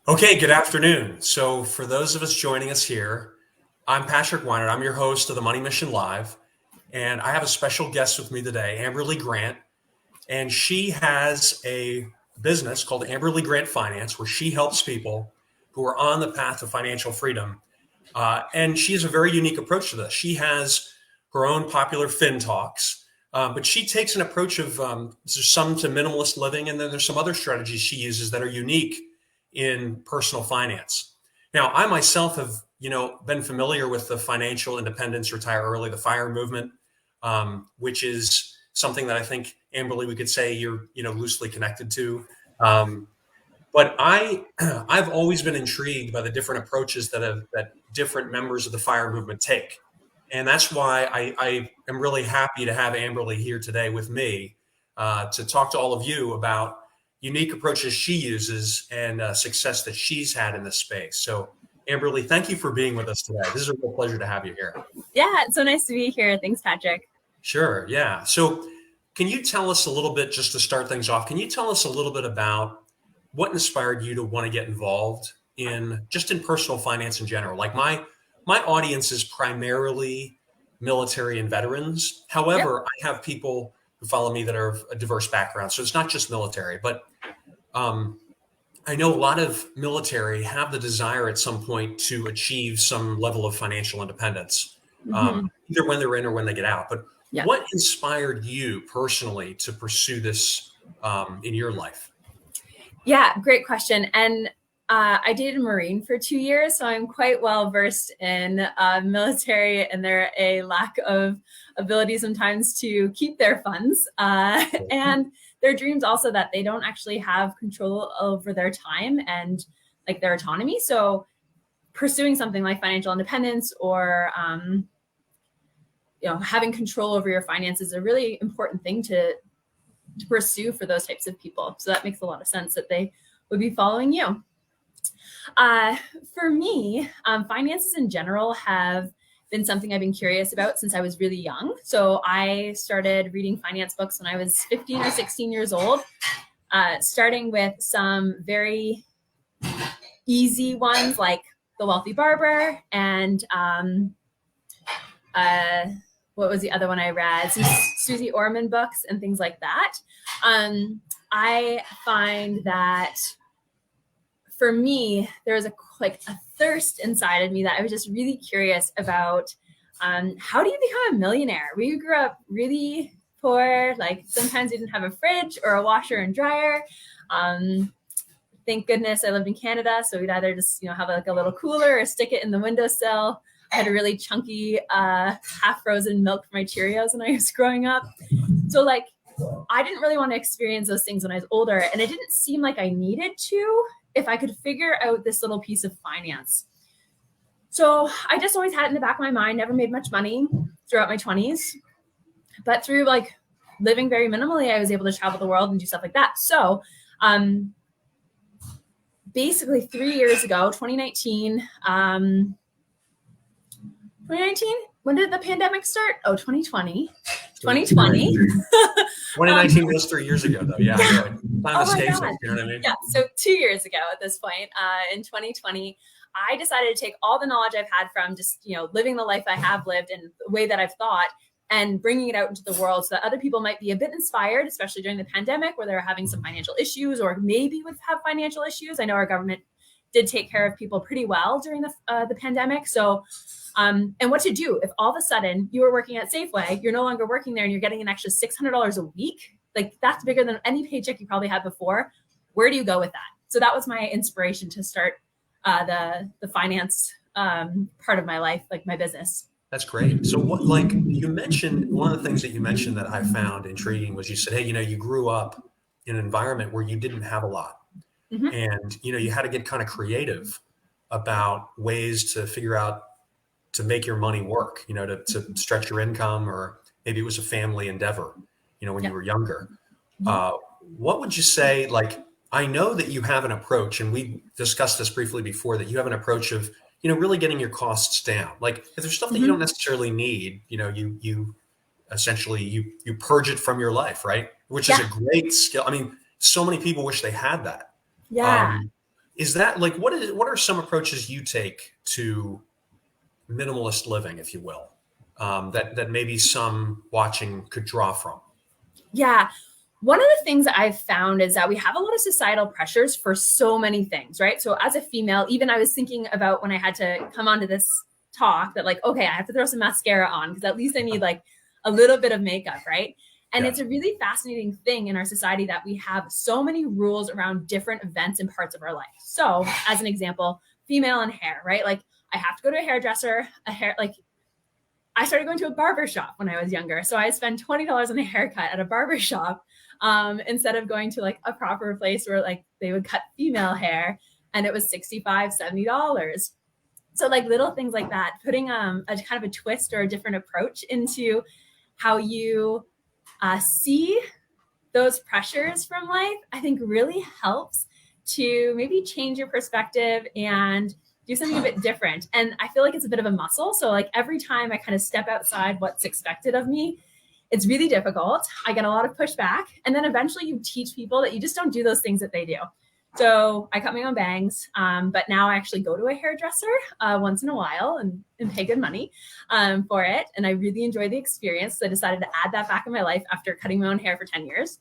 Okay, good afternoon. So, for those of us joining us here, I'm Patrick Weinert. I'm your host of the Money Mission Live, and I have a special guest with me today, Amberly Grant, and she has a business called Amberly Grant Finance, where she helps people who are on the path to financial freedom. And she has a very unique approach to this. She has her own popular Fin Talks, but she takes an approach of there's some to minimalist living, and then there's some other strategies she uses that are unique in personal finance. Now, I myself have been familiar with the financial independence, retire early, the FIRE movement, which is something that I think Amberly we could say you're loosely connected to. Um, but I've always been intrigued by the different approaches that different members of the FIRE movement take. And that's why I am really happy to have Amberly here today with me to talk to all of you about unique approaches she uses and success that she's had in this space. So, Amberly, thank you for being with us today. This is a real pleasure to have you here. Yeah, it's so nice to be here. Thanks, Patrick. Sure. Yeah. So, can you tell us a little bit, just to start things off, can you tell us a little bit about what inspired you to want to get involved in personal finance in general? Like my audience is primarily military and veterans. However, Yep. I have people who follow me that are of a diverse background. So it's not just military, but I know a lot of military have the desire at some point to achieve some level of financial independence, either when they're in or when they get out. But Yeah. what inspired you personally to pursue this in your life? Yeah, great question. And I dated a Marine for 2 years, so I'm quite well versed in military, and there a lack of ability sometimes to keep their funds and their dreams also that they don't actually have control over their time and like their autonomy. So pursuing something like financial independence or having control over your finances is a really important thing to pursue for those types of people. So that makes a lot of sense that they would be following you. For me, finances in general have been something I've been curious about since I was really young. So I started reading finance books when I was 15 or 16 years old, starting with some very easy ones like The Wealthy Barber and what was the other one I read? Some Susie Orman books and things like that. I find that for me, there was a thirst inside of me that I was just really curious about. How do you become a millionaire? We grew up really poor. Like sometimes we didn't have a fridge or a washer and dryer. Thank goodness I lived in Canada, so we'd either just have a little cooler or stick it in the windowsill. I had a really chunky half-frozen milk for my Cheerios when I was growing up. So I didn't really want to experience those things when I was older, and it didn't seem like I needed to if I could figure out this little piece of finance. So I just always had it in the back of my mind, never made much money throughout my 20s. But through living very minimally, I was able to travel the world and do stuff like that. So basically 3 years ago, 2019, when did the pandemic start? Oh, 2020. 2019 was 3 years ago, though. Yeah. Time escapes us, you know what I mean? Yeah. So 2 years ago at this point, in 2020, I decided to take all the knowledge I've had from just, living the life I have lived and the way that I've thought and bringing it out into the world so that other people might be a bit inspired, especially during the pandemic where they're having some financial issues or maybe have financial issues. I know our government did take care of people pretty well during the pandemic. So and what to do if all of a sudden you were working at Safeway, you're no longer working there and you're getting an extra $600 a week. That's bigger than any paycheck you probably had before. Where do you go with that? So that was my inspiration to start the finance part of my life, my business. That's great. So what, you mentioned, one of the things that you mentioned that I found intriguing was you said, hey, you grew up in an environment where you didn't have a lot. Mm-hmm. And, you had to get kind of creative about ways to figure out to make your money work, to stretch your income, or maybe it was a family endeavor, when you were younger. What would you say, I know that you have an approach, and we discussed this briefly before, that you have an approach of, really getting your costs down. If there's stuff that you don't necessarily need, you essentially, you purge it from your life, right? Which is a great skill. I mean, so many people wish they had that. Yeah. Is that like, what are some approaches you take to minimalist living, if you will, that maybe some watching could draw from? Yeah. One of the things that I've found is that we have a lot of societal pressures for so many things, right? So as a female, even I was thinking about when I had to come onto this talk that like, okay, I have to throw some mascara on because at least I need like a little bit of makeup, right? And Yeah. it's a really fascinating thing in our society that we have so many rules around different events and parts of our life. So as an example, female and hair, right? Like I have to go to a hairdresser, I started going to a barber shop when I was younger. So I spent $20 on a haircut at a barber shop instead of going to like a proper place where like they would cut female hair and it was $65, $70. So like little things like that, putting a kind of a twist or a different approach into how you see those pressures from life, I think really helps to maybe change your perspective and do something a bit different. And I feel like it's a bit of a muscle. So like every time I kind of step outside what's expected of me, it's really difficult. I get a lot of pushback. And then eventually you teach people that you just don't do those things that they do. So I cut my own bangs, but now I actually go to a hairdresser once in a while and pay good money for it. And I really enjoy the experience. So I decided to add that back in my life after cutting my own hair for 10 years.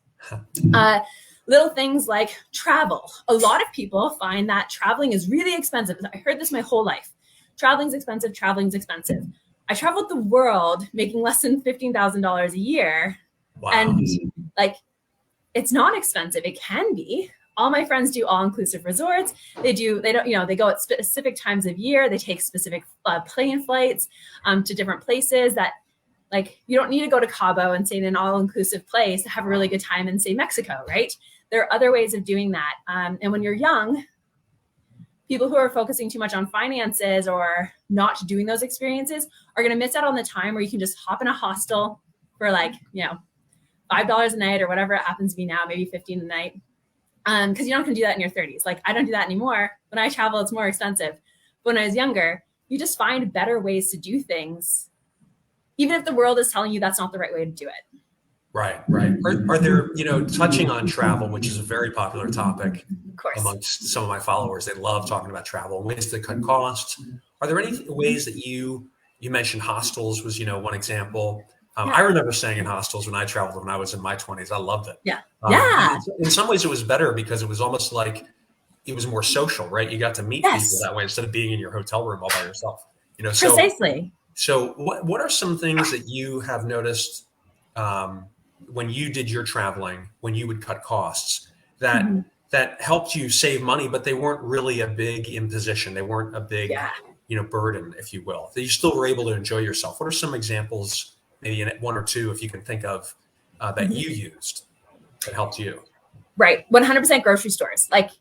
Little things like travel. A lot of people find that traveling is really expensive. I heard this my whole life. Traveling's expensive. Traveling's expensive. I traveled the world making less than $15,000 a year. Wow. And like, it's not expensive. It can be. All my friends do all-inclusive resorts. They go at specific times of year. They take specific plane flights to different places that like, you don't need to go to Cabo and stay in an all-inclusive place to have a really good time in, say, Mexico, right? There are other ways of doing that. And when you're young, people who are focusing too much on finances or not doing those experiences are going to miss out on the time where you can just hop in a hostel for like, $5 a night or whatever it happens to be now, maybe 15 a night. Because you're not going to do that in your 30s. Like I don't do that anymore. When I travel, it's more expensive. But when I was younger, you just find better ways to do things, even if the world is telling you that's not the right way to do it. Right. Are there, touching on travel, which is a very popular topic Of course. amongst some of my followers, they love talking about travel and ways to cut costs. Are there any ways that you mentioned hostels was, one example. I remember staying in hostels when I traveled when I was in my 20s. I loved it. Yeah. In some ways it was better because it was almost like it was more social, right? You got to meet people that way instead of being in your hotel room all by yourself. Precisely. So what are some things that you have noticed when you did your traveling, when you would cut costs that helped you save money, but they weren't really a big imposition. They weren't a big, burden, if you will. That you still were able to enjoy yourself. What are some examples, maybe in one or two, if you can think of, that you used that helped you? Right. 100% grocery stores. Like,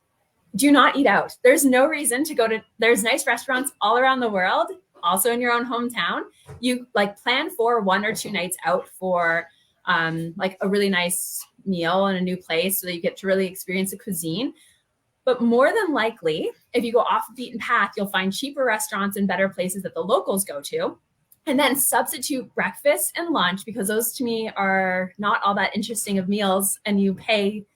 do not eat out. There's no reason to go to, there's nice restaurants all around the world, also in your own hometown. You like plan for 1 or 2 nights out for like a really nice meal in a new place so that you get to really experience the cuisine. But more than likely, if you go off the beaten path, you'll find cheaper restaurants and better places that the locals go to. And then substitute breakfast and lunch, because those to me are not all that interesting of meals, and you pay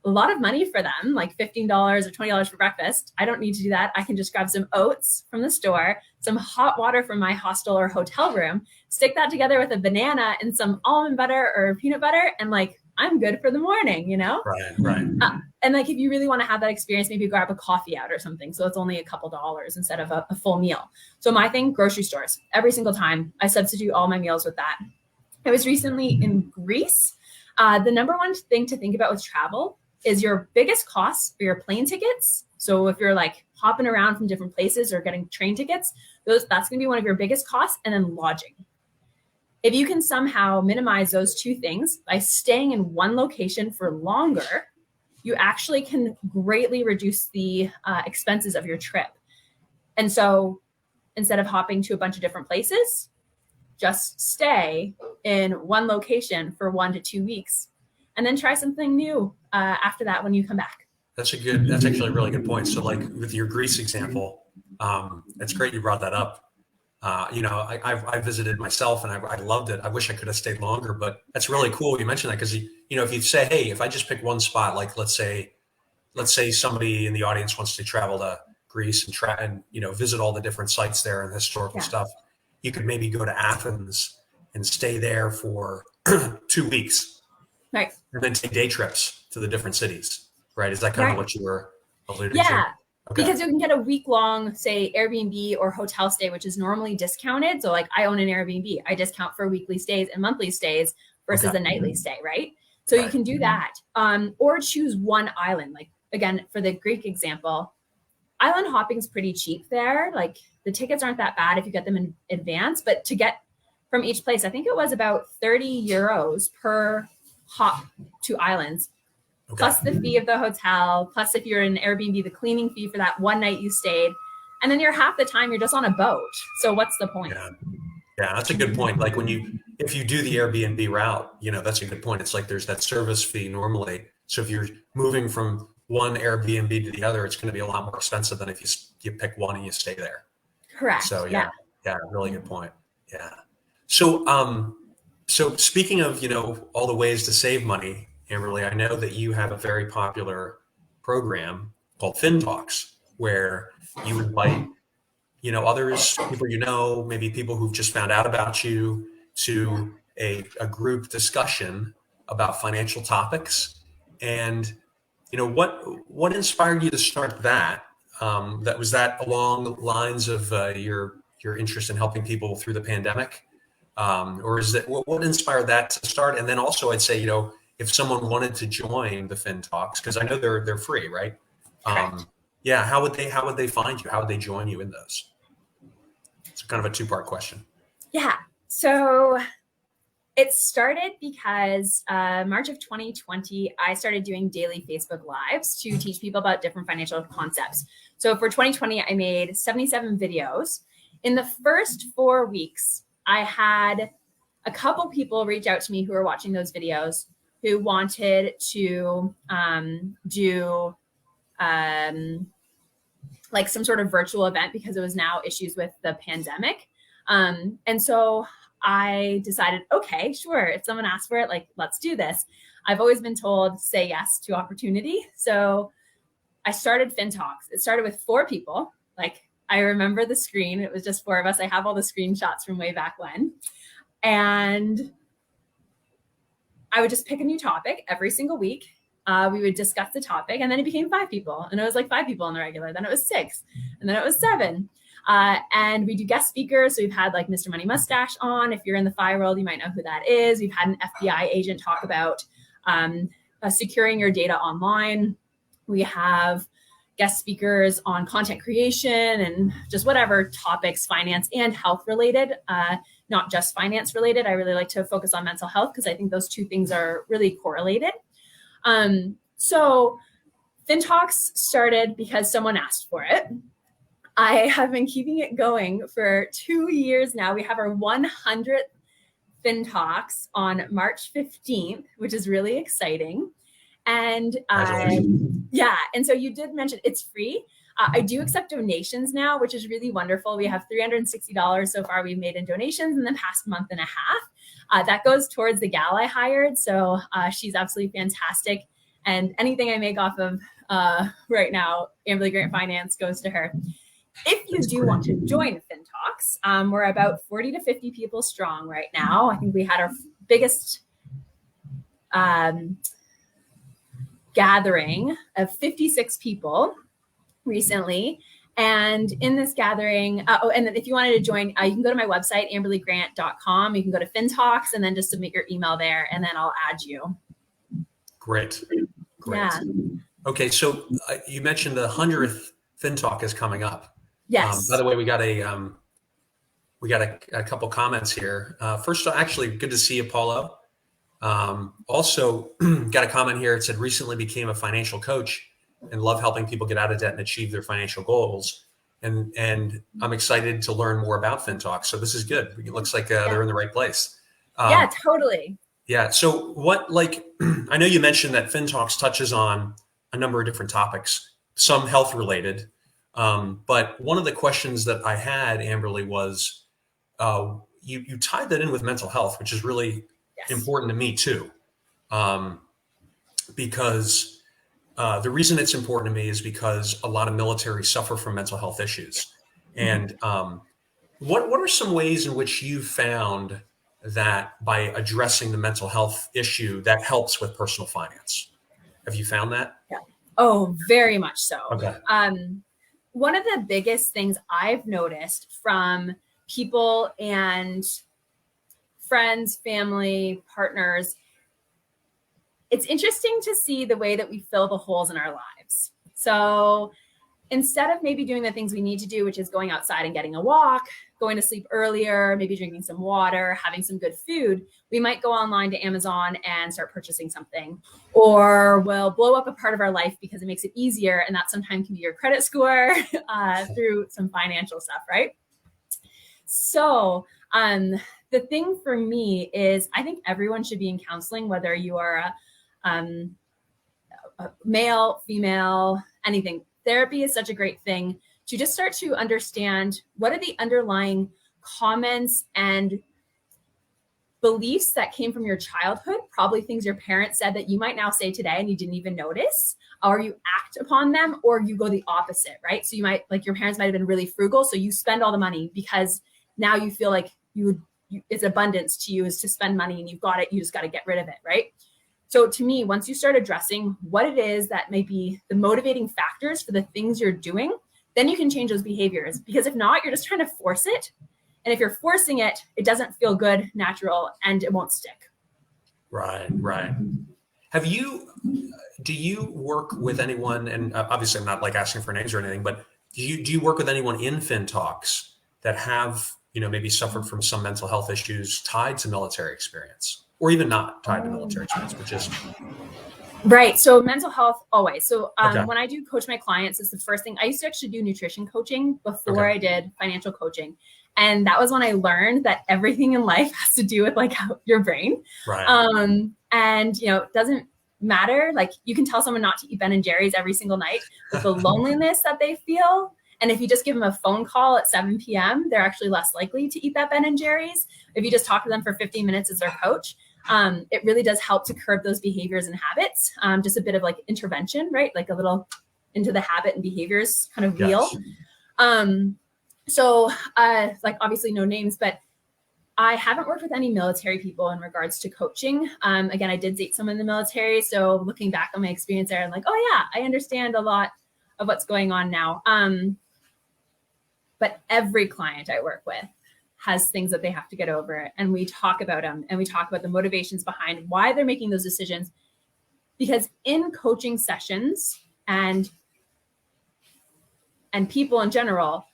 a lot of money for them, like $15 or $20 for breakfast. I don't need to do that. I can just grab some oats from the store, some hot water from my hostel or hotel room, stick that together with a banana and some almond butter or peanut butter, and like, I'm good for the morning, Right. And like, if you really want to have that experience, maybe grab a coffee out or something. So it's only a couple dollars instead of a full meal. So my thing, grocery stores, every single time I substitute all my meals with that. I was recently in Greece. The number one thing to think about with travel is your biggest costs for your plane tickets. So if you're like hopping around from different places or getting train tickets, that's going to be one of your biggest costs, and then lodging. If you can somehow minimize those two things by staying in one location for longer, you actually can greatly reduce the expenses of your trip. And so instead of hopping to a bunch of different places, just stay in one location for 1 to 2 weeks, and then try something new after that when you come back. That's actually a really good point. So like with your Greece example, it's great you brought that up. I visited myself and I loved it. I wish I could have stayed longer, but that's really cool you mentioned that, because if you say, hey, if I just pick one spot, like let's say let's say somebody in the audience wants to travel to Greece and visit all the different sites there and historical stuff. You could maybe go to Athens and stay there for 2 weeks, Right. and then take day trips to the different cities. Right? Is that kind of what you were alluding to? Yeah. Okay. Because you can get a week-long, say, Airbnb or hotel stay, which is normally discounted. So like I own an Airbnb. I discount for weekly stays and monthly stays versus a nightly stay, right? So you can do that. Or choose one island. Like, again, for the Greek example, island hopping is pretty cheap there. Like the tickets aren't that bad if you get them in advance. But to get from each place, I think it was about 30 euros per hop to islands. Plus the fee of the hotel, plus if you're in an Airbnb, the cleaning fee for that one night you stayed. And then you're half the time you're just on a boat. So what's the point? Yeah, that's a good point. Like if you do the Airbnb route, that's a good point. It's like there's that service fee normally. So if you're moving from one Airbnb to the other, it's going to be a lot more expensive than if you pick one and you stay there. Correct. So yeah, really good point. Yeah. So so speaking of all the ways to save money, Amberly, I know that you have a very popular program called Fin Talks, where you invite others, people maybe people who've just found out about you, to a group discussion about financial topics. And what inspired you to start that? Was that along the lines of your interest in helping people through the pandemic, or is that what inspired that to start? And then also, I'd say if someone wanted to join the Fin Talks, because I know they're free, right? How would they find you? How would they join you in those? It's kind of a two-part question. Yeah. So it started because March of 2020, I started doing daily Facebook Lives to teach people about different financial concepts. So for 2020, I made 77 videos. In the first 4 weeks, I had a couple people reach out to me who were watching those videos who wanted to do like some sort of virtual event because it was now issues with the pandemic. And so I decided, okay, sure. If someone asks for it, like, let's do this. I've always been told, say yes to opportunity. So I started Fin Talks. It started with 4 people. Like, I remember the screen. It was just 4 of us. I have all the screenshots from way back when. And I would just pick a new topic every single week. We would discuss the topic, and then it became 5 people. And it was like 5 people on the regular. Then it was 6. And then it was 7. And we do guest speakers. So we've had like Mr. Money Mustache on. If you're in the FI world, you might know who that is. We've had an FBI agent talk about securing your data online. We have guest speakers on content creation and just whatever topics, finance and health related, not just finance related. I really like to focus on mental health because I think those 2 things are really correlated. So Fin Talks started because someone asked for it. I have been keeping it going for 2 years now. We have our 100th Fin Talks on March 15th, which is really exciting. And and so you did mention it's free. I do accept donations now, which is really wonderful. We have $360 so far we've made in donations in the past month and a half. That goes towards the gal I hired. So she's absolutely fantastic. And anything I make off of right now, Amberly Grant Finance, goes to her. If you do want to join Fin Talks, we're about 40 to 50 people strong right now. I think we had our biggest gathering of 56 people recently. And in this gathering, and then if you wanted to join, you can go to my website, amberlygrant.com. You can go to Fin Talks and then just submit your email there, and then I'll add you. Great. Yeah. Okay, so you mentioned the 100th Fin Talk is coming up. Yes. By the way, we got a couple comments here. First, actually, good to see you, Paulo. Also, got a comment here. It said, recently became a financial coach and love helping people get out of debt and achieve their financial goals. And I'm excited to learn more about Fin Talks. So this is good. It looks like they're in the right place. Yeah, totally. Yeah. So I know you mentioned that Fin Talks touches on a number of different topics, some health related. But one of the questions that I had, Amberly, was you tied that in with mental health, which is really important to me too, because The reason it's important to me is because a lot of military suffer from mental health issues. And what are some ways in which you've found that by addressing the mental health issue that helps with personal finance? Have you found that? Yeah. Oh, very much so. Okay. One of the biggest things I've noticed from people and friends, family, partners, it's interesting to see the way that we fill the holes in our lives. So instead of maybe doing the things we need to do, which is going outside and getting a walk, going to sleep earlier, maybe drinking some water, having some good food, we might go online to Amazon and start purchasing something, or we'll blow up a part of our life because it makes it easier. And that sometimes can be your credit score through some financial stuff, right? So the thing for me is I think everyone should be in counseling, whether you are a male, female, anything. Therapy is such a great thing to just start to understand what are the underlying comments and beliefs that came from your childhood, probably things your parents said that you might now say today and you didn't even notice, or you act upon them, or you go the opposite, right? So you might, like your parents might have been really frugal, so you spend all the money because now you feel like it's abundance to you is to spend money and you've got it, you just got to get rid of it, right? So to me, once you start addressing what it is that may be the motivating factors for the things you're doing, then you can change those behaviors. Because if not, you're just trying to force it. And if you're forcing it, it doesn't feel good, natural, and it won't stick. Right, right. Do you work with anyone, and obviously I'm not like asking for names or anything, but do you work with anyone in FinTalks that have, maybe suffered from some mental health issues tied to military experience? Or even not tied to military experience, but just right. So mental health always. So okay. When I do coach my clients, it's the first thing. I used to actually do nutrition coaching before I did financial coaching. And that was when I learned that everything in life has to do with like your brain. Right. And it doesn't matter. Like you can tell someone not to eat Ben and Jerry's every single night, but the loneliness that they feel. And if you just give them a phone call at 7 p.m., they're actually less likely to eat that Ben and Jerry's. If you just talk to them for 15 minutes as their coach, it really does help to curb those behaviors and habits. Just a bit of like intervention, right? Like a little into the habit and behaviors kind of wheel. Yes. So like obviously no names, but I haven't worked with any military people in regards to coaching. Again, I did date someone in the military. So looking back on my experience there, I'm like, oh yeah, I understand a lot of what's going on now. But every client I work with has things that they have to get over. And we talk about them and we talk about the motivations behind why they're making those decisions. Because in coaching sessions and people in general,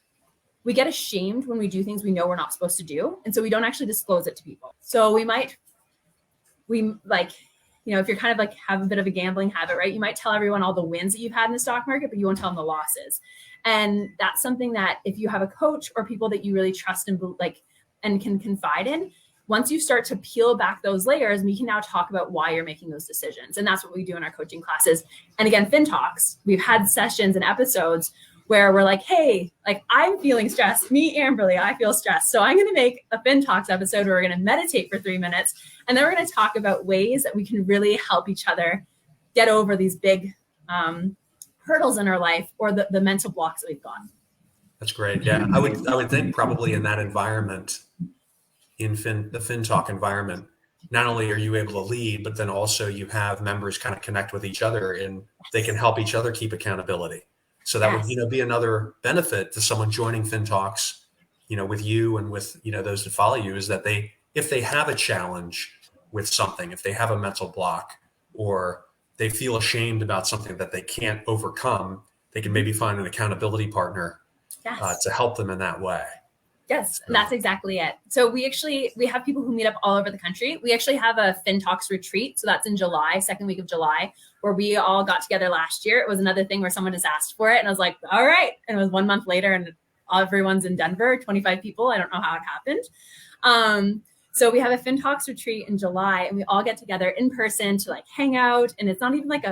we get ashamed when we do things we know we're not supposed to do. And so we don't actually disclose it to people. So we if you're kind of like have a bit of a gambling habit, right? You might tell everyone all the wins that you've had in the stock market, but you won't tell them the losses. And that's something that if you have a coach or people that you really trust and and can confide in, once you start to peel back those layers, we can now talk about why you're making those decisions. And that's what we do in our coaching classes. And again, FinTalks, we've had sessions and episodes where we're like, hey, like I'm feeling stressed. Me, Amberly, I feel stressed. So I'm going to make a FinTalks episode where we're going to meditate for 3 minutes. And then we're going to talk about ways that we can really help each other get over these big hurdles in our life or the mental blocks that we've got. That's great. Yeah. I would think probably in that environment, in the FinTalk environment, not only are you able to lead, but then also you have members kind of connect with each other and they can help each other keep accountability. So that would, be another benefit to someone joining FinTalks, with you and with, those that follow you is that if they have a challenge with something, if they have a mental block or they feel ashamed about something that they can't overcome, they can maybe find an accountability partner to help them in that way. Yes, that's exactly it. So we have people who meet up all over the country. We actually have a FinTalks retreat. So that's in July, second week of July, where we all got together last year. It was another thing where someone just asked for it. And I was like, all right. And it was 1 month later and everyone's in Denver, 25 people. I don't know how it happened. So we have a FinTalks retreat in July and we all get together in person to like hang out. And it's not even like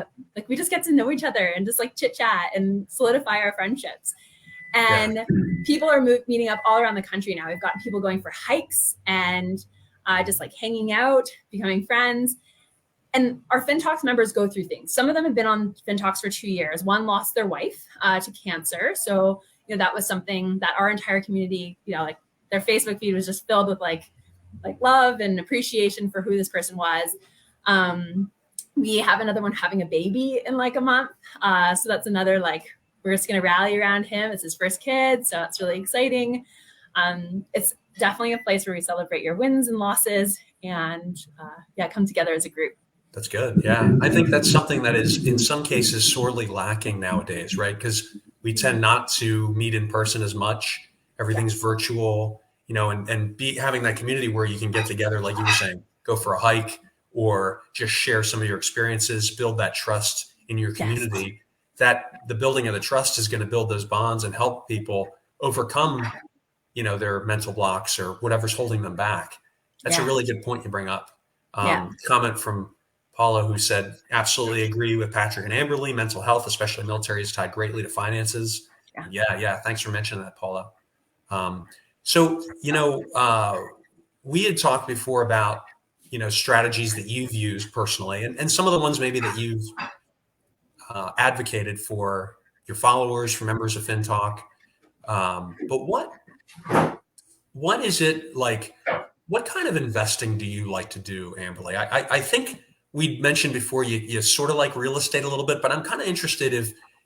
we just get to know each other and just like chit chat and solidify our friendships. And people are meeting up all around the country now. We've got people going for hikes and just like hanging out, becoming friends. And our FinTalks members go through things. Some of them have been on FinTalks for 2 years. One lost their wife to cancer. So, that was something that our entire community, like their Facebook feed was just filled with like love and appreciation for who this person was. We have another one having a baby in like a month. So that's another, like, we're just going to rally around him. It's his first kid. So it's really exciting. It's definitely a place where we celebrate your wins and losses and come together as a group. That's good. Yeah. I think that's something that is in some cases sorely lacking nowadays, right? Because we tend not to meet in person as much. Everything's virtual, and having that community where you can get together, like you were saying, go for a hike or just share some of your experiences, build that trust in your community. That the building of the trust is going to build those bonds and help people overcome, their mental blocks or whatever's holding them back. That's a really good point you bring up. Comment from Paula, who said, absolutely agree with Patrick and Amberly. Mental health, especially military, is tied greatly to finances. Yeah. Thanks for mentioning that, Paula. We had talked before about, strategies that you've used personally and some of the ones maybe that you've advocated for your followers, for members of FinTalk. But what is it like? What kind of investing do you like to do, Amberly? I think we mentioned before you sort of like real estate a little bit, but I'm kind of interested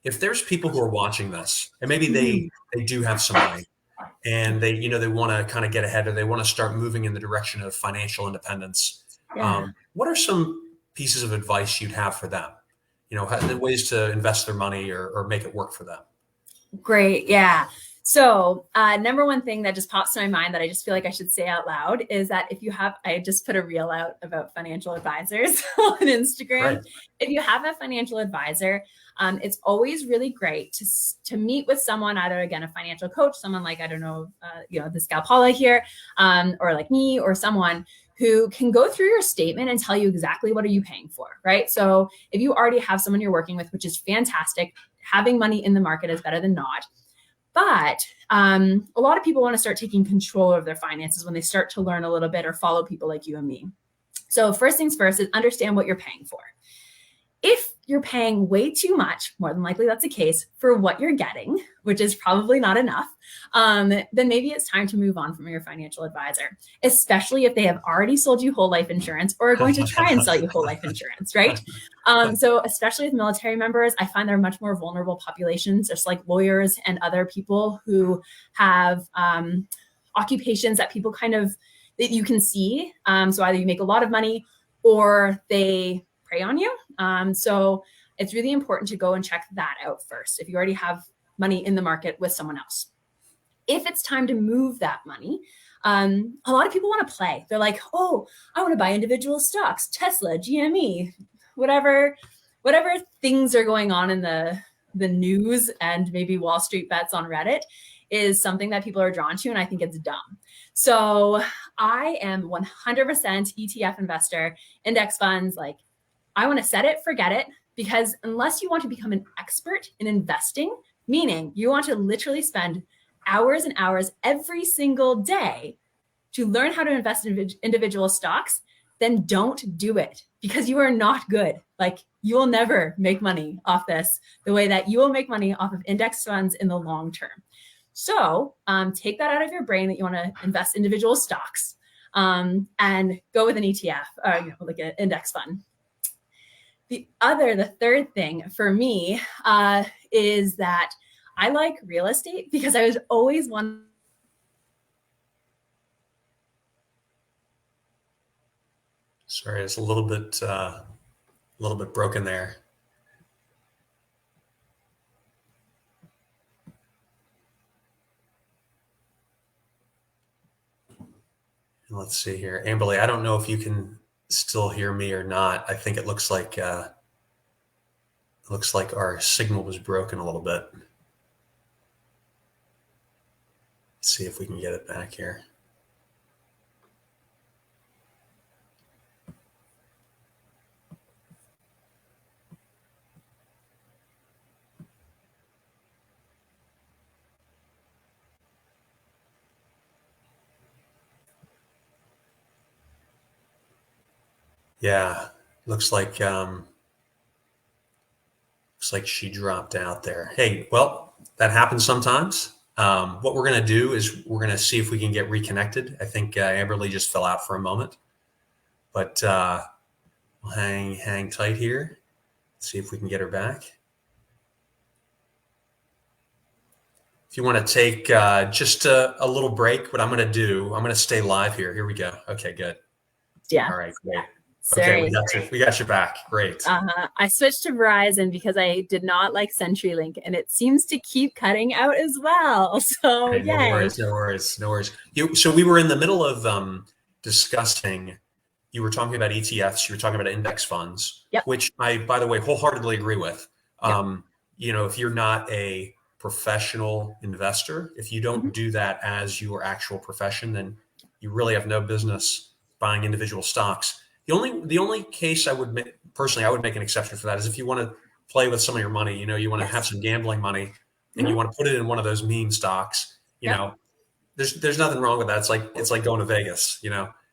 if there's people who are watching this and maybe they do have some money and they want to kind of get ahead or they want to start moving in the direction of financial independence. What are some pieces of advice you'd have for them? The ways to invest their money or make it work for them. Great. Yeah. So number one thing that just pops to my mind that I just feel like I should say out loud is that I just put a reel out about financial advisors on Instagram. Right. If you have a financial advisor, it's always really great to meet with someone, either, again, a financial coach, someone like, I don't know, this gal Paula here, or like me, or someone who can go through your statement and tell you exactly what are you paying for, right? So if you already have someone you're working with, which is fantastic, having money in the market is better than not. But a lot of people want to start taking control of their finances when they start to learn a little bit or follow people like you and me. So first things first is understand what you're paying for. If you're paying way too much, more than likely that's the case, for what you're getting, which is probably not enough, then maybe it's time to move on from your financial advisor, especially if they have already sold you whole life insurance or are going to try and sell you whole life insurance, right? So especially with military members, I find they're much more vulnerable populations, just like lawyers and other people who have occupations that people that you can see. So either you make a lot of money or they prey on you. So it's really important to go and check that out first if you already have money in the market with someone else. If it's time to move that money, a lot of people want to play. They're like, oh, I want to buy individual stocks, Tesla, GME, whatever things are going on in the news, and maybe Wall Street bets on Reddit is something that people are drawn to, and I think it's dumb. So I am 100% ETF investor, index funds. Like, I want to set it, forget it, because unless you want to become an expert in investing, meaning you want to literally spend hours and hours every single day to learn how to invest in individual stocks, then don't do it, because you are not good. Like, you will never make money off this the way that you will make money off of index funds in the long term. So take that out of your brain that you want to invest individual stocks and go with an ETF or like an index fund. The third thing for me is that I like real estate because I was always one. Sorry, it's a little bit broken there. Let's see here, Amberly. I don't know if you can still hear me or not. I think it looks like our signal was broken a little bit. Let's see if we can get it back here. Yeah. Looks like she dropped out there. Hey, well, that happens sometimes. What we're going to do is we're going to see if we can get reconnected. I think Amberly just fell out for a moment, but we'll hang tight here. See if we can get her back. If you want to take just a little break, what I'm going to do, I'm going to stay live here. Here we go. Okay, good. Yeah. All right, great. Sorry. Okay, we got you back. Great. I switched to Verizon because I did not like CenturyLink, and it seems to keep cutting out as well. So, okay, yay. No worries. So we were in the middle of discussing. You were talking about ETFs. You were talking about index funds, yep. which I, by the way, wholeheartedly agree with. Yep. If you're not a professional investor, if you don't do that as your actual profession, then you really have no business buying individual stocks. The only case I would make an exception for that is if you want to play with some of your money. You want to have some gambling money, and you want to put it in one of those meme stocks. There's nothing wrong with that. It's like going to Vegas.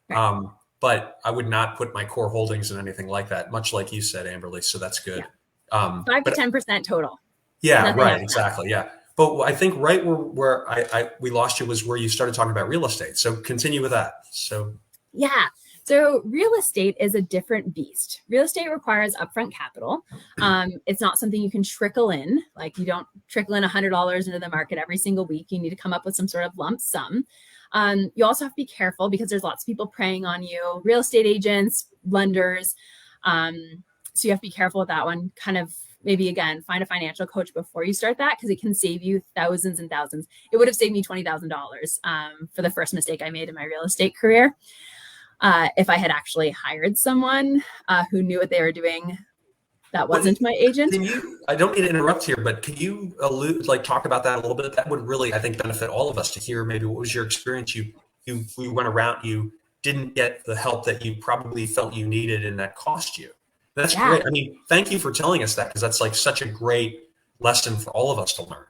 Right. But I would not put my core holdings in anything like that. Much like you said, Amberly. So that's good. 5 to 10% total. Yeah, nothing right. Exactly. Yeah. But I think right where we lost you was where you started talking about real estate. So continue with that. So real estate is a different beast. Real estate requires upfront capital. It's not something you can trickle in. Like you don't trickle in $100 into the market every single week. You need to come up with some sort of lump sum. You also have to be careful because there's lots of people preying on you, real estate agents, lenders. So you have to be careful with that one. Kind of maybe, again, find a financial coach before you start that because it can save you thousands and thousands. It would have saved me $20,000 for the first mistake I made in my real estate career. If I had actually hired someone who knew what they were doing that wasn't my agent. I don't mean to interrupt here, but can you talk about that a little bit? That would really, I think, benefit all of us to hear maybe what was your experience. You went around, you didn't get the help that you probably felt you needed and that cost you. That's great. I mean, thank you for telling us that because that's like such a great lesson for all of us to learn.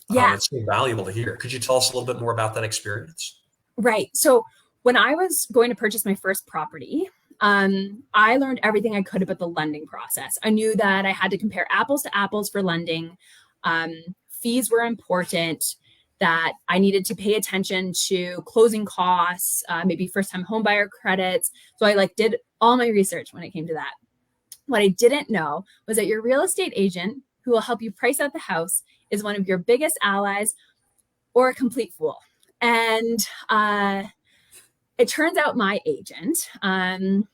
Yeah. It's so valuable to hear. Could you tell us a little bit more about that experience? Right. So when I was going to purchase my first property, I learned everything I could about the lending process. I knew that I had to compare apples to apples for lending. Fees were important, that I needed to pay attention to closing costs, maybe first-time homebuyer credits. So I did all my research when it came to that. What I didn't know was that your real estate agent who will help you price out the house is one of your biggest allies or a complete fool. And it turns out my agent, and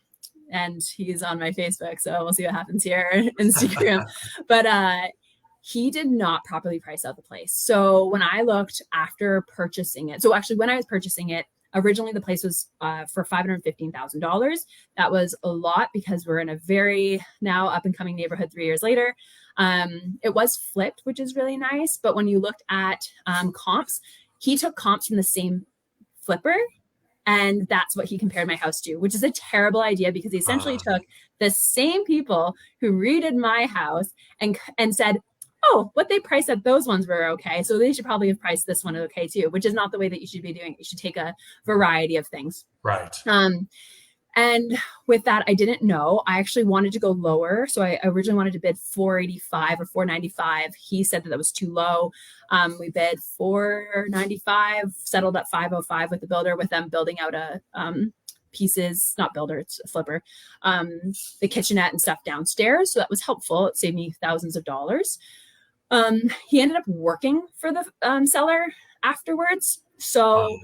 he's on my Facebook, so we'll see what happens here, Instagram, but he did not properly price out the place. So when I looked after purchasing it, so actually when I was purchasing it, originally the place was for $515,000. That was a lot because we're in a very now up and coming neighborhood 3 years later. It was flipped, which is really nice. But when you looked at comps, he took comps from the same flipper. And that's what he compared my house to, which is a terrible idea because he essentially took the same people who redid my house and said, oh, what they priced at those ones were okay. So they should probably have priced this one okay too, which is not the way that you should be doing it. You should take a variety of things. Right. And with that, I didn't know. I actually wanted to go lower. So I originally wanted to bid 485 or 495. He said that was too low. We bid 495, settled at 505 with the builder, with them building out a pieces, not builder, it's a flipper, the kitchenette and stuff downstairs. So that was helpful. It saved me thousands of dollars. He ended up working for the seller afterwards. So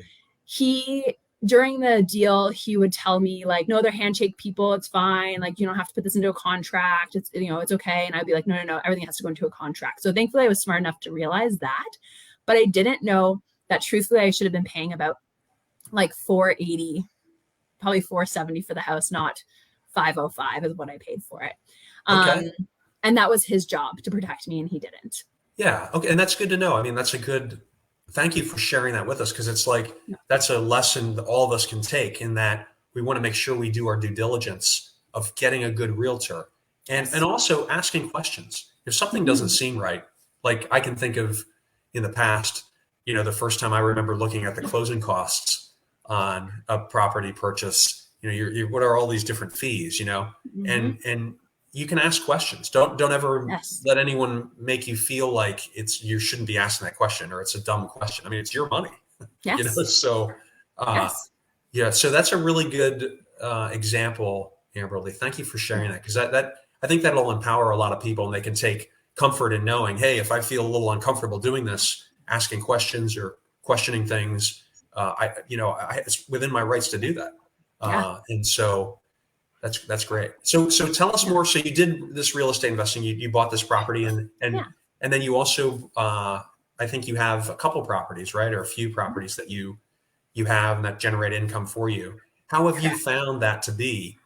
during the deal, he would tell me no, they're handshake people. It's fine. You don't have to put this into a contract. It's, it's okay. And I'd be like, no, everything has to go into a contract. So thankfully I was smart enough to realize that, but I didn't know that truthfully I should have been paying about 480, probably 470 for the house, not 505 is what I paid for it. Okay. And that was his job to protect me, and he didn't. Yeah. Okay. And that's good to know. I mean, thank you for sharing that with us, because it's that's a lesson that all of us can take, in that we want to make sure we do our due diligence of getting a good realtor and also asking questions. If something doesn't seem right, I can think of in the past, the first time I remember looking at the closing costs on a property purchase, what are all these different fees, Mm-hmm. and you can ask questions. Don't ever Yes. let anyone make you feel like you shouldn't be asking that question or it's a dumb question. I mean, it's your money, Yes. so, uh, Yes. yeah, so that's a really good example, Amberly. Thank you for Yeah. sharing that, because that I think that'll empower a lot of people, and they can take comfort in knowing, hey, if I feel a little uncomfortable doing this, asking questions or questioning things, it's within my rights to do that. Yeah. And so that's great. So tell us Yeah. more. So you did this real estate investing. You bought this property, and Yeah. then you also, I think you have a couple properties, right, or a few properties that you have and that generate income for you. How have you Correct. found that to be,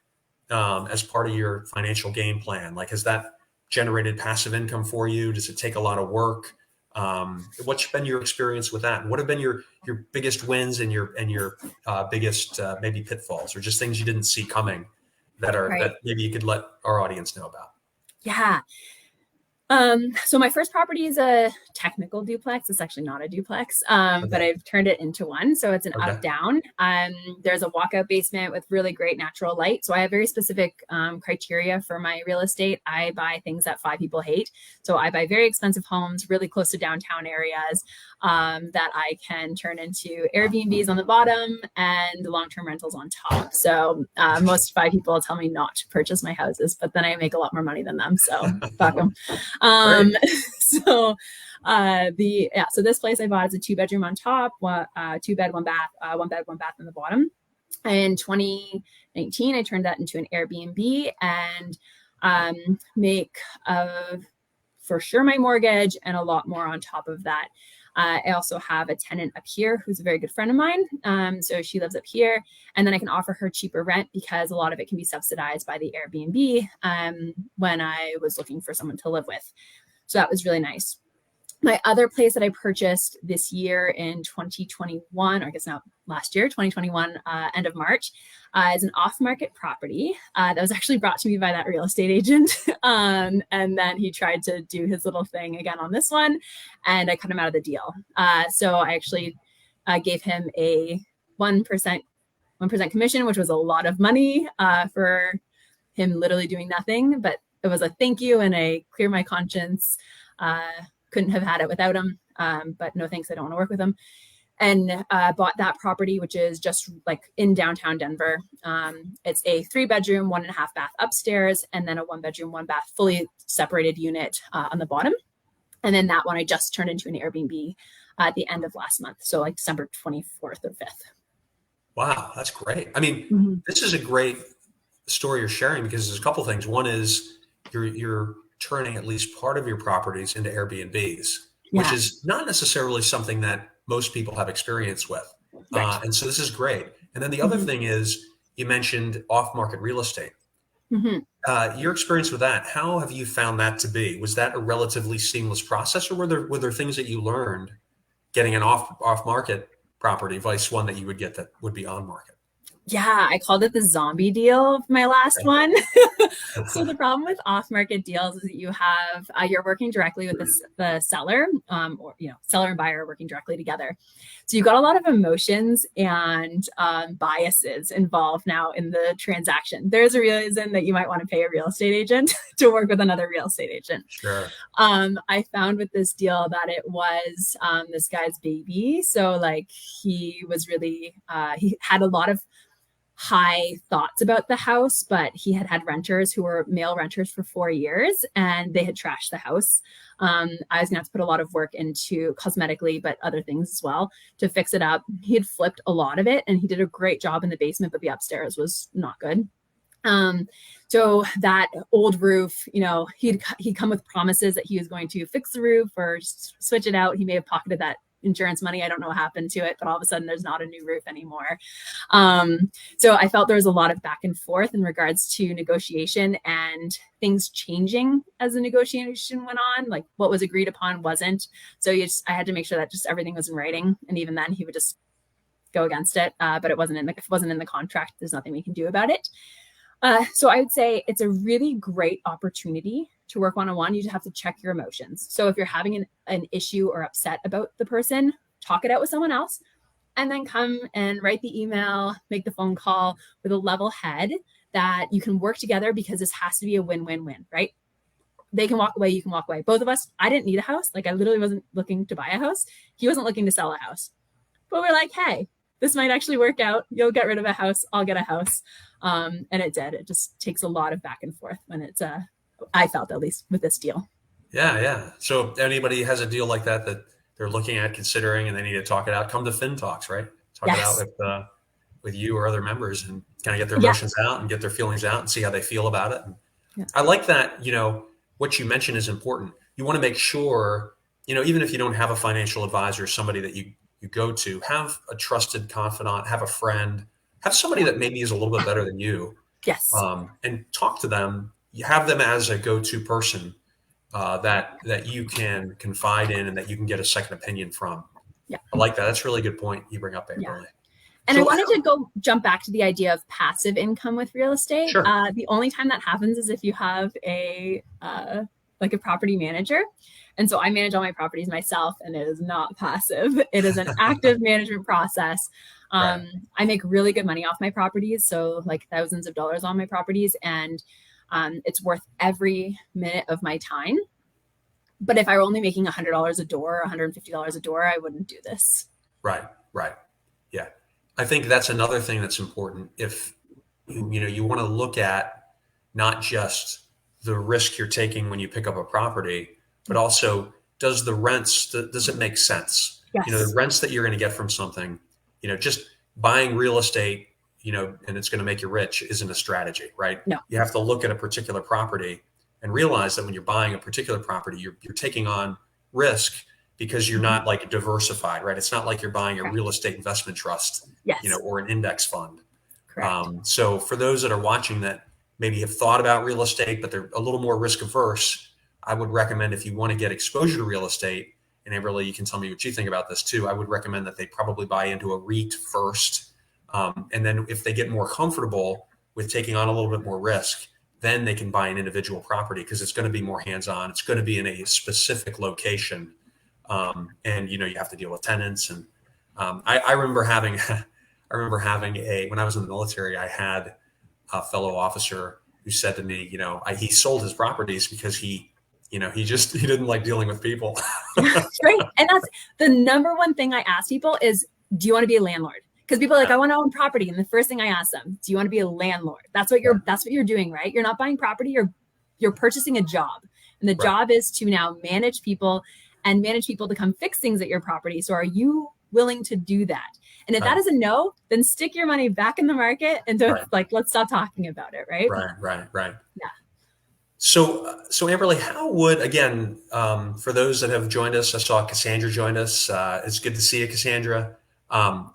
as part of your financial game plan? Like, has that generated passive income for you? Does it take a lot of work? What's been your experience with that? What have been your biggest wins and your biggest maybe pitfalls, or just things you didn't see coming Right. that maybe you could let our audience know about? Yeah. So my first property is a technical duplex. It's actually not a duplex, but Okay. I've turned it into one. So it's an up Okay. down. There's a walkout basement with really great natural light. So I have very specific criteria for my real estate. I buy things that five people hate. So I buy very expensive homes, really close to downtown areas, that I can turn into Airbnbs on the bottom and long-term rentals on top. So most five people tell me not to purchase my houses, but then I make a lot more money than them. So fuck them. Great. Um, so so this place I bought is a 2 bedroom on top, 2 bed, 1 bath, 1 bed, 1 bath on the bottom. In 2019, I turned that into an Airbnb and make for sure my mortgage and a lot more on top of that. I also have a tenant up here who's a very good friend of mine. So she lives up here, and then I can offer her cheaper rent because a lot of it can be subsidized by the Airbnb when I was looking for someone to live with. So that was really nice. My other place that I purchased this year in 2021, or I guess not last year, 2021, end of March, is an off-market property that was actually brought to me by that real estate agent. And then he tried to do his little thing again on this one, and I cut him out of the deal. So I actually gave him a 1% commission, which was a lot of money for him literally doing nothing, but it was a thank you and a clear my conscience. Couldn't have had it without him. But no thanks, I don't want to work with him. And bought that property, which is just like in downtown Denver. It's a 3 bedroom, 1.5 bath upstairs, and then a 1 bedroom, 1 bath, fully separated unit on the bottom. And then that one I just turned into an Airbnb at the end of last month. So like December 24th or 5th. Wow, that's great. I mean, Mm-hmm. this is a great story you're sharing, because there's a couple things. One is you're turning at least part of your properties into Airbnbs, which Yeah. is not necessarily something that most people have experience with. Right. And so this is great. And then the other Mm-hmm. thing is, you mentioned off-market real estate. Mm-hmm. Your experience with that, how have you found that to be? Was that a relatively seamless process, or were there things that you learned getting an off-market property, vice one that you would get that would be on market? Yeah, I called it the zombie deal of my last Okay. one. So the problem with off-market deals is that you're working directly with the seller, or seller and buyer are working directly together. So you've got a lot of emotions and biases involved now in the transaction. There's a reason that you might want to pay a real estate agent to work with another real estate agent. Sure. I found with this deal that it was this guy's baby. So like he was really he had a lot of high thoughts about the house, but he had renters who were male renters for 4 years and they had trashed the house. I was gonna have to put a lot of work into cosmetically, but other things as well to fix it up. He had flipped a lot of it and he did a great job in the basement, but the upstairs was not good. So that old roof, he'd come with promises that he was going to fix the roof or switch it out. He may have pocketed that insurance money. I don't know what happened to it, but all of a sudden there's not a new roof anymore. So I felt there was a lot of back and forth in regards to negotiation and things changing as the negotiation went on. Like what was agreed upon wasn't. So I had to make sure that just everything was in writing. And even then he would just go against it. But if it wasn't in the contract, there's nothing we can do about it. So I would say it's a really great opportunity to work one-on-one. You just have to check your emotions. So if you're having an issue or upset about the person, talk it out with someone else. and then come and write the email, make the phone call with a level head that you can work together, because this has to be a win-win-win, right? They can walk away, you can walk away. Both of us, I didn't need a house. Like, I literally wasn't looking to buy a house. He wasn't looking to sell a house. But we're like, hey, this might actually work out. You'll get rid of a house, I'll get a house. And it did. It just takes a lot of back and forth when it's, I felt, at least with this deal. Yeah, yeah. So if anybody has a deal like that they're looking at considering and they need to talk it out, come to Fin Talks, right? Talk it out with you or other members and kind of get their emotions out and get their feelings out and see how they feel about it. And I like that, what you mentioned is important. You want to make sure, even if you don't have a financial advisor, somebody that you go to, have a trusted confidant, have a friend, have somebody that maybe is a little bit better than you. Yes. And talk to them. You have them as a go-to person that you can confide in and that you can get a second opinion from. Yeah. I like that. That's a really good point you bring up, Amberly. Yeah. And I wanted to jump back to the idea of passive income with real estate. Sure. The only time that happens is if you have a property manager. And so I manage all my properties myself, and it is not passive. It is an active management process. I make really good money off my properties. So like thousands of dollars on my properties, and it's worth every minute of my time. But if I were only making $100 a door, $150 a door, I wouldn't do this. Right. Yeah. I think that's another thing that's important. If you want to look at not just the risk you're taking when you pick up a property, but also does it make sense? Yes. The rents that you're going to get from something, just buying real estate, and it's going to make you rich isn't a strategy, right? No. You have to look at a particular property and realize that when you're buying a particular property, you're taking on risk because you're not like diversified, right? It's not like you're buying a real estate investment trust, or an index fund. Correct. So for those that are watching that maybe have thought about real estate, but they're a little more risk averse, I would recommend, if you want to get exposure to real estate, and Amberly, you can tell me what you think about this too, I would recommend that they probably buy into a REIT first. And then if they get more comfortable with taking on a little bit more risk, then they can buy an individual property, because it's going to be more hands-on. It's going to be in a specific location. And you have to deal with tenants. And I remember having when I was in the military, I had a fellow officer who said to me, he sold his properties because he didn't like dealing with people. Great. And that's the number one thing I ask people is, do you want to be a landlord? Because people are like, I want to own property. And the first thing I ask them, do you want to be a landlord? That's what you're doing, right? You're not buying property, you're purchasing a job. And the job is to now manage people and manage people to come fix things at your property. So are you willing to do that? And if that is a no, then stick your money back in the market and don't let's stop talking about it, right? Right. Yeah. So Amberly, how would, again, for those that have joined us, I saw Cassandra join us. It's good to see you, Cassandra. For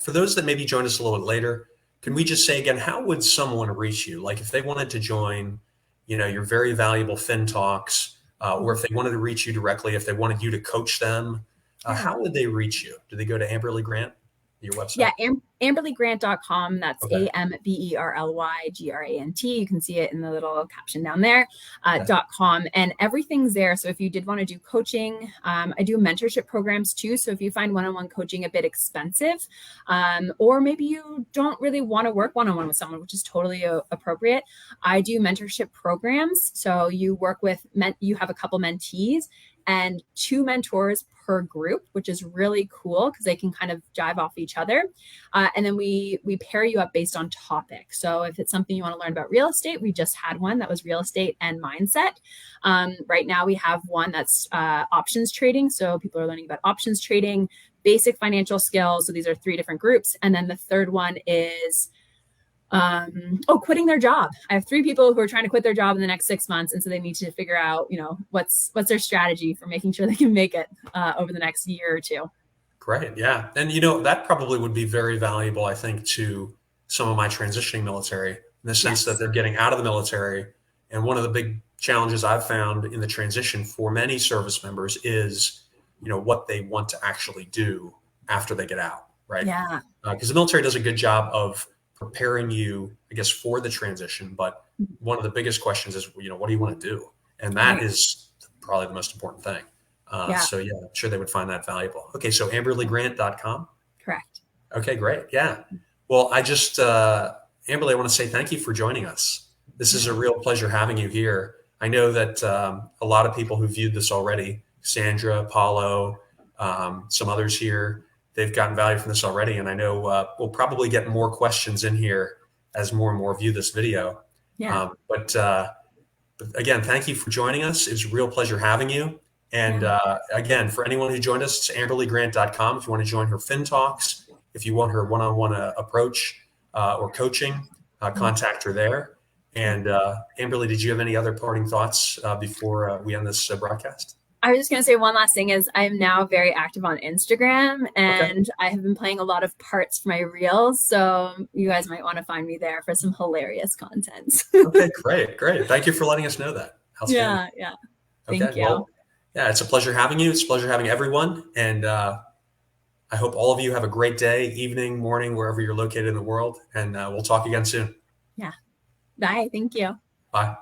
those that maybe joined us a little bit later, can we just say again, how would someone reach you? Like if they wanted to join, your very valuable Fin Talks, or if they wanted to reach you directly, if they wanted you to coach them, how would they reach you? Do they go to Amberly Grant, your website? Yeah, amberlygrant.com. That's AMBERLYGRANT. You can see it in the little caption down there, .com. And everything's there. So if you did want to do coaching, I do mentorship programs too. So if you find one-on-one coaching a bit expensive, or maybe you don't really want to work one-on-one with someone, which is totally appropriate, I do mentorship programs. So you work with, you have a couple mentees and 2 mentors per group, which is really cool because they can kind of jive off each other. And then we pair you up based on topic. So if it's something you want to learn about real estate, we just had one that was real estate and mindset. Right now we have one that's options trading. So people are learning about options trading, basic financial skills. So these are 3 different groups. And then the third one is quitting their job. I have 3 people who are trying to quit their job in the next 6 months. And so they need to figure out, what's their strategy for making sure they can make it over the next year or 2. Great. Yeah. And, that probably would be very valuable, I think, to some of my transitioning military in the sense that they're getting out of the military. And one of the big challenges I've found in the transition for many service members is, what they want to actually do after they get out. Right. Yeah. Because the military does a good job of preparing you, I guess, for the transition. But one of the biggest questions is, what do you want to do? And that is probably the most important thing. So yeah, I'm sure they would find that valuable. Okay. So amberlygrant.com. Correct. Okay, great. Yeah. Well, I just, Amberly, I want to say thank you for joining us. This is a real pleasure having you here. I know that a lot of people who viewed this already, Sandra, Paulo, some others here, they've gotten value from this already. And I know we'll probably get more questions in here as more and more view this video. Yeah. But again, thank you for joining us. It was a real pleasure having you. And again, for anyone who joined us, it's amberlygrant.com. If you want to join her Fin Talks, if you want her one-on-one approach or coaching, contact her there. And Amberly, did you have any other parting thoughts before we end this broadcast? I was just going to say one last thing is I am now very active on Instagram, and I have been playing a lot of parts for my reels. So you guys might want to find me there for some hilarious content. Okay, great. Thank you for letting us know that. Yeah. Thank you. Well, yeah, it's a pleasure having you. It's a pleasure having everyone. And I hope all of you have a great day, evening, morning, wherever you're located in the world. And we'll talk again soon. Yeah. Bye. Thank you. Bye.